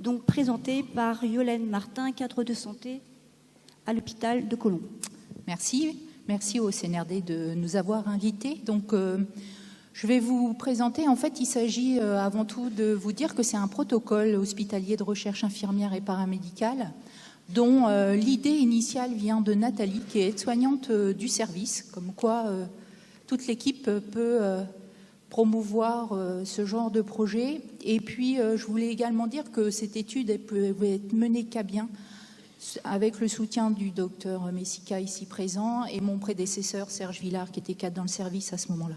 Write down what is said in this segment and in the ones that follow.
donc présenté par Yolène Martin, cadre de santé à l'hôpital de Colombes. Merci. Merci au CNRD de nous avoir invités. Donc, je vais vous présenter. En fait, il s'agit avant tout de vous dire que c'est un protocole hospitalier de recherche infirmière et paramédicale dont l'idée initiale vient de Nathalie, qui est aide-soignante du service, comme quoi toute l'équipe peut promouvoir ce genre de projet. Et puis, je voulais également dire que cette étude elle peut être menée qu'à bien avec le soutien du docteur Messica ici présent et mon prédécesseur Serge Villard, qui était cadre dans le service à ce moment-là.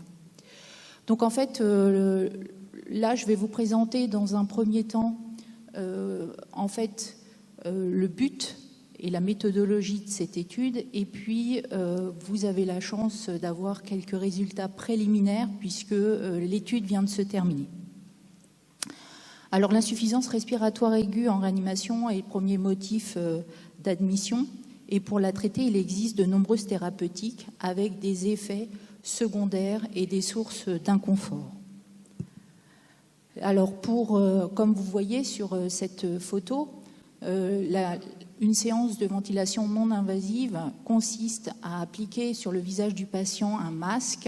Donc en fait, là, je vais vous présenter dans un premier temps le but et la méthodologie de cette étude, et puis vous avez la chance d'avoir quelques résultats préliminaires puisque l'étude vient de se terminer. Alors l'insuffisance respiratoire aiguë en réanimation est le premier motif d'admission, et pour la traiter, il existe de nombreuses thérapeutiques avec des effets secondaires et des sources d'inconfort. Alors comme vous voyez sur cette photo, une séance de ventilation non invasive consiste à appliquer sur le visage du patient un masque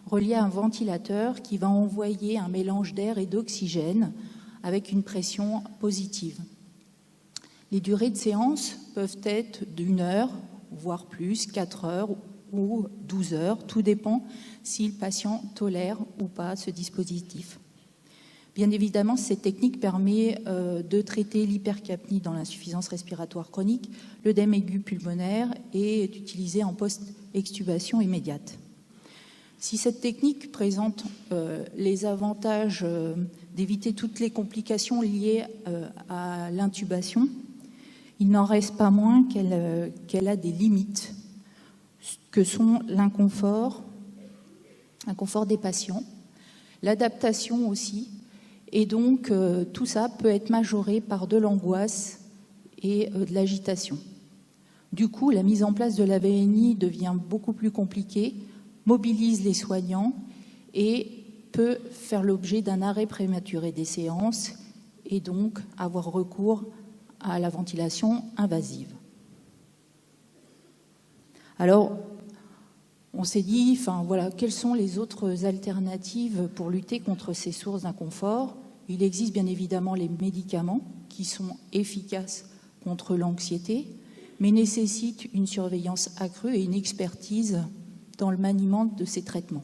relié à un ventilateur qui va envoyer un mélange d'air et d'oxygène avec une pression positive. Les durées de séance peuvent être d'1 heure, voire plus, 4 heures ou 12 heures, tout dépend si le patient tolère ou pas ce dispositif. Bien évidemment, cette technique permet de traiter l'hypercapnie dans l'insuffisance respiratoire chronique, l'œdème aigu pulmonaire et est utilisée en post-extubation immédiate. Si cette technique présente les avantages d'éviter toutes les complications liées à l'intubation, il n'en reste pas moins qu'elle a des limites, que sont l'inconfort des patients, l'adaptation aussi, et donc tout ça peut être majoré par de l'angoisse et de l'agitation. Du coup, la mise en place de la VNI devient beaucoup plus compliquée, mobilise les soignants et peut faire l'objet d'un arrêt prématuré des séances et donc avoir recours à la ventilation invasive. Alors, on s'est dit, quelles sont les autres alternatives pour lutter contre ces sources d'inconfort ? Il existe bien évidemment les médicaments qui sont efficaces contre l'anxiété, mais nécessitent une surveillance accrue et une expertise dans le maniement de ces traitements.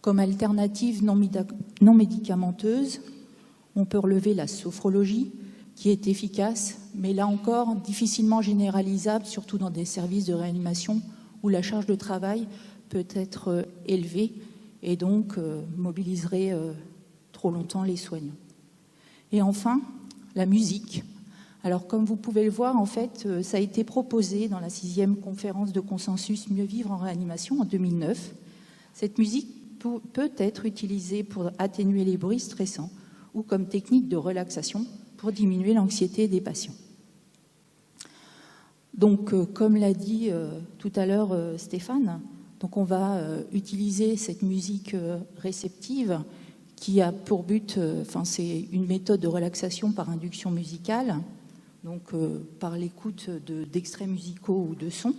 Comme alternative non médicamenteuse, on peut relever la sophrologie, qui est efficace, mais là encore difficilement généralisable, surtout dans des services de réanimation où la charge de travail peut être élevée et donc mobiliserait trop longtemps les soignants. Et enfin, la musique. Alors comme vous pouvez le voir, en fait, ça a été proposé dans la 6e conférence de consensus Mieux vivre en réanimation en 2009. Cette musique peut être utilisée pour atténuer les bruits stressants ou comme technique de relaxation pour diminuer l'anxiété des patients. Donc, comme l'a dit tout à l'heure Stéphane, donc on va utiliser cette musique réceptive qui a pour but, c'est une méthode de relaxation par induction musicale, donc par l'écoute d'extraits musicaux ou de sons.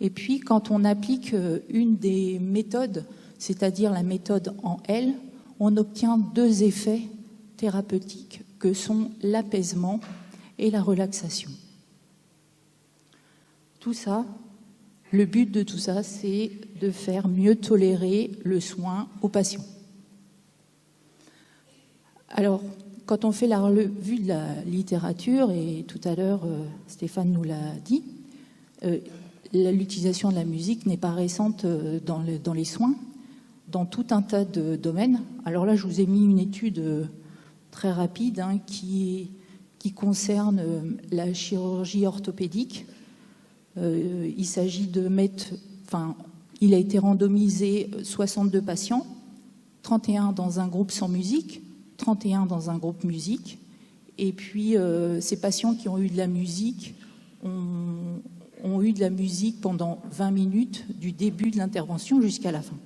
Et puis, quand on applique une des méthodes, c'est-à-dire la méthode en L, on obtient 2 effets thérapeutiques que sont l'apaisement et la relaxation. Tout ça, le but de tout ça, c'est de faire mieux tolérer le soin aux patients. Alors, quand on fait la revue de la littérature, et tout à l'heure Stéphane nous l'a dit, l'utilisation de la musique n'est pas récente dans les soins, dans tout un tas de domaines. Alors là, je vous ai mis une étude très rapide qui concerne la chirurgie orthopédique. Il s'agit de il a été randomisé 62 patients, 31 dans un groupe sans musique, 31 dans un groupe musique. Et puis, ces patients qui ont eu de la musique ont eu de la musique pendant 20 minutes du début de l'intervention jusqu'à la fin.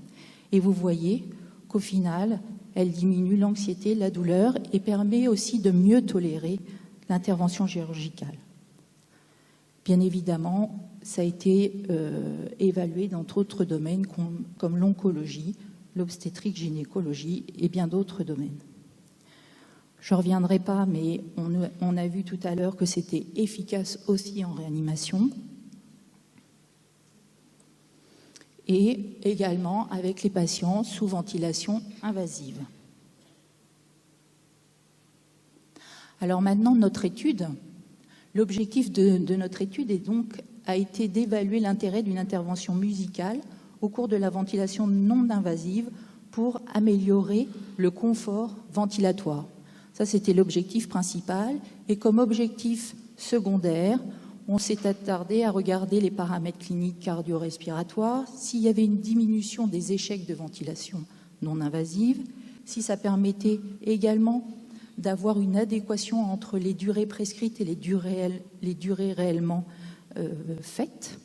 Et vous voyez qu'au final, Elle diminue l'anxiété, la douleur et permet aussi de mieux tolérer l'intervention chirurgicale. Bien évidemment, ça a été évalué dans d'autres domaines comme l'oncologie, l'obstétrique, gynécologie et bien d'autres domaines. Je ne reviendrai pas, mais on a vu tout à l'heure que c'était efficace aussi en réanimation et également avec les patients sous ventilation invasive. Alors maintenant, notre étude, l'objectif de notre étude a été d'évaluer l'intérêt d'une intervention musicale au cours de la ventilation non invasive pour améliorer le confort ventilatoire. Ça, c'était l'objectif principal. Et comme objectif secondaire, on s'est attardé à regarder les paramètres cliniques cardio-respiratoires, s'il y avait une diminution des échecs de ventilation non invasive, si ça permettait également d'avoir une adéquation entre les durées prescrites et les durées réellement faites,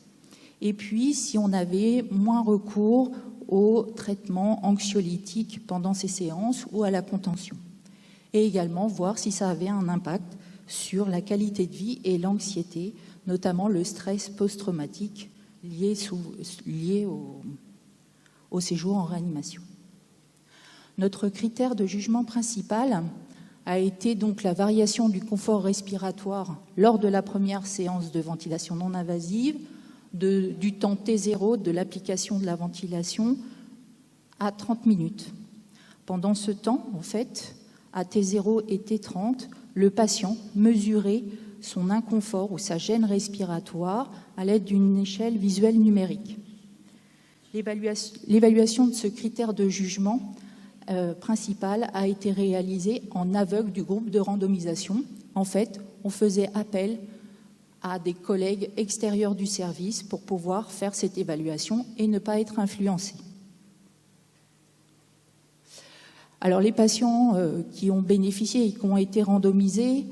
et puis si on avait moins recours au traitement anxiolytique pendant ces séances ou à la contention. Et également voir si ça avait un impact sur la qualité de vie et l'anxiété, notamment le stress post-traumatique lié au séjour en réanimation. Notre critère de jugement principal a été donc la variation du confort respiratoire lors de la première séance de ventilation non invasive, du temps T0 de l'application de la ventilation à 30 minutes. Pendant ce temps, en fait, à T0 et T30, le patient mesurait son inconfort ou sa gêne respiratoire à l'aide d'une échelle visuelle numérique. L'évaluation de ce critère de jugement principal a été réalisée en aveugle du groupe de randomisation. En fait, on faisait appel à des collègues extérieurs du service pour pouvoir faire cette évaluation et ne pas être influencés. Alors, les patients qui ont bénéficié et qui ont été randomisés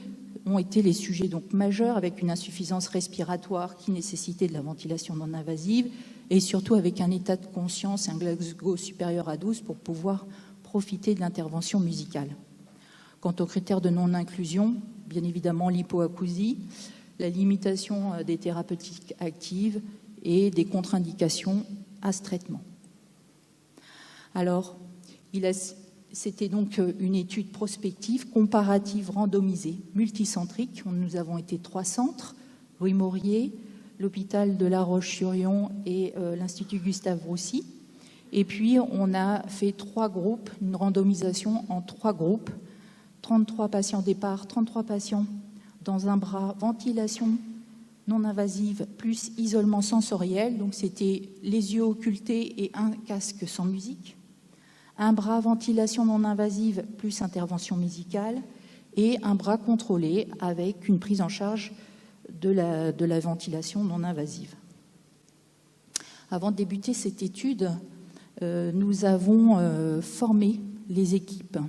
ont été les sujets donc majeurs avec une insuffisance respiratoire qui nécessitait de la ventilation non invasive et surtout avec un état de conscience, un Glasgow supérieur à 12 pour pouvoir profiter de l'intervention musicale. Quant aux critères de non-inclusion, bien évidemment l'hypoacousie, la limitation des thérapeutiques actives et des contre-indications à ce traitement. Alors, c'était donc une étude prospective, comparative, randomisée, multicentrique. Nous avons été 3 centres, Louis Maurier, l'hôpital de La Roche-sur-Yon et l'Institut Gustave-Roussy. Et puis, on a fait 3 groupes, une randomisation en 3 groupes, 33 patients départ, 33 patients dans un bras, ventilation non invasive plus isolement sensoriel, donc c'était les yeux occultés et un casque sans musique. Un bras ventilation non invasive plus intervention musicale et un bras contrôlé avec une prise en charge de la ventilation non invasive. Avant de débuter cette étude, nous avons formé les équipes.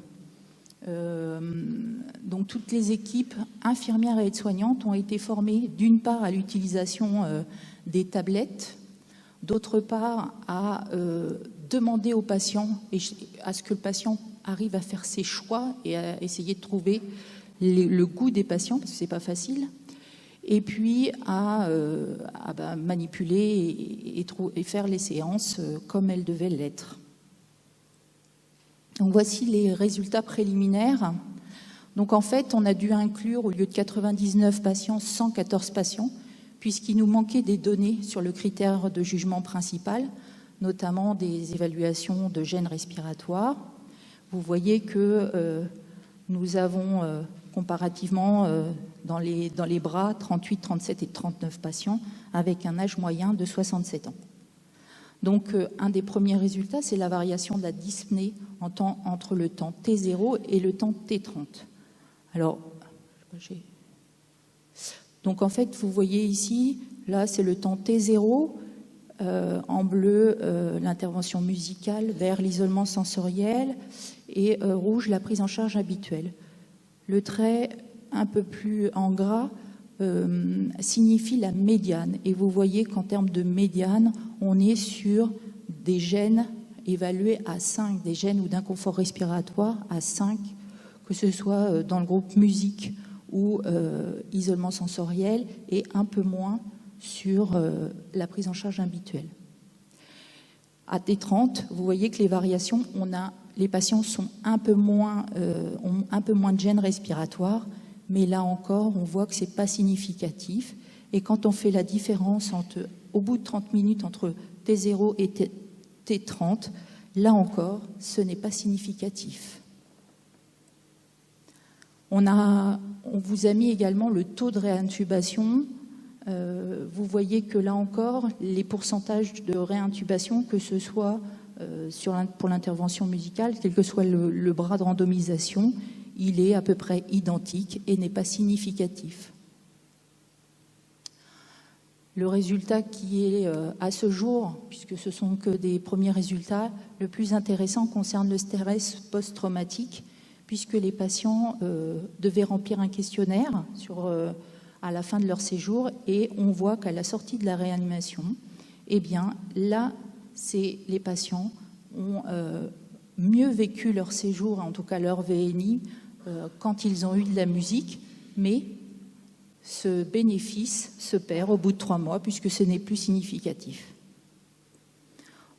Donc toutes les équipes infirmières et aides-soignantes ont été formées d'une part à l'utilisation des tablettes, d'autre part à demander au patient et à ce que le patient arrive à faire ses choix et à essayer de trouver le goût des patients, parce que c'est pas facile, et puis à manipuler et faire les séances comme elles devaient l'être. Donc voici les résultats préliminaires. Donc en fait, on a dû inclure au lieu de 99 patients, 114 patients, puisqu'il nous manquait des données sur le critère de jugement principal, notamment des évaluations de gêne respiratoire. Vous voyez que nous avons comparativement dans les bras 38, 37 et 39 patients avec un âge moyen de 67 ans. Donc un des premiers résultats, c'est la variation de la dyspnée entre le temps T0 et le temps T30. Alors, donc en fait, vous voyez ici, là c'est le temps T0, en bleu l'intervention musicale, vert l'isolement sensoriel et rouge la prise en charge habituelle. Le trait un peu plus en gras signifie la médiane et vous voyez qu'en termes de médiane, on est sur des gènes évalués à 5, des gènes ou d'inconfort respiratoire à 5, que ce soit dans le groupe musique ou isolement sensoriel, et un peu moins sur la prise en charge habituelle. À T30, vous voyez que les variations, les patients ont un peu moins de gènes respiratoires, mais là encore, on voit que ce n'est pas significatif. Et quand on fait la différence au bout de 30 minutes entre T0 et T30, là encore, ce n'est pas significatif. On vous a mis également le taux de réintubation. Vous voyez que là encore, les pourcentages de réintubation, que ce soit pour l'intervention musicale, quel que soit le bras de randomisation, il est à peu près identique et n'est pas significatif. Le résultat qui est à ce jour, puisque ce sont que des premiers résultats, le plus intéressant concerne le stress post-traumatique, puisque les patients devaient remplir un questionnaire à la fin de leur séjour, et on voit qu'à la sortie de la réanimation, eh bien là, les patients ont mieux vécu leur séjour, en tout cas leur VNI, quand ils ont eu de la musique, mais ce bénéfice se perd au bout de 3 mois puisque ce n'est plus significatif.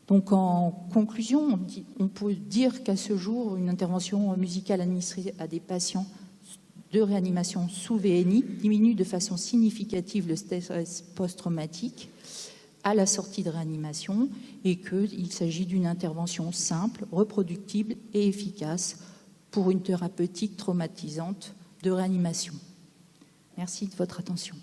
Donc en conclusion, on peut dire qu'à ce jour, une intervention musicale administrée à des patients de réanimation sous VNI diminue de façon significative le stress post-traumatique à la sortie de réanimation et qu'il s'agit d'une intervention simple, reproductible et efficace pour une thérapeutique traumatisante de réanimation. Merci de votre attention.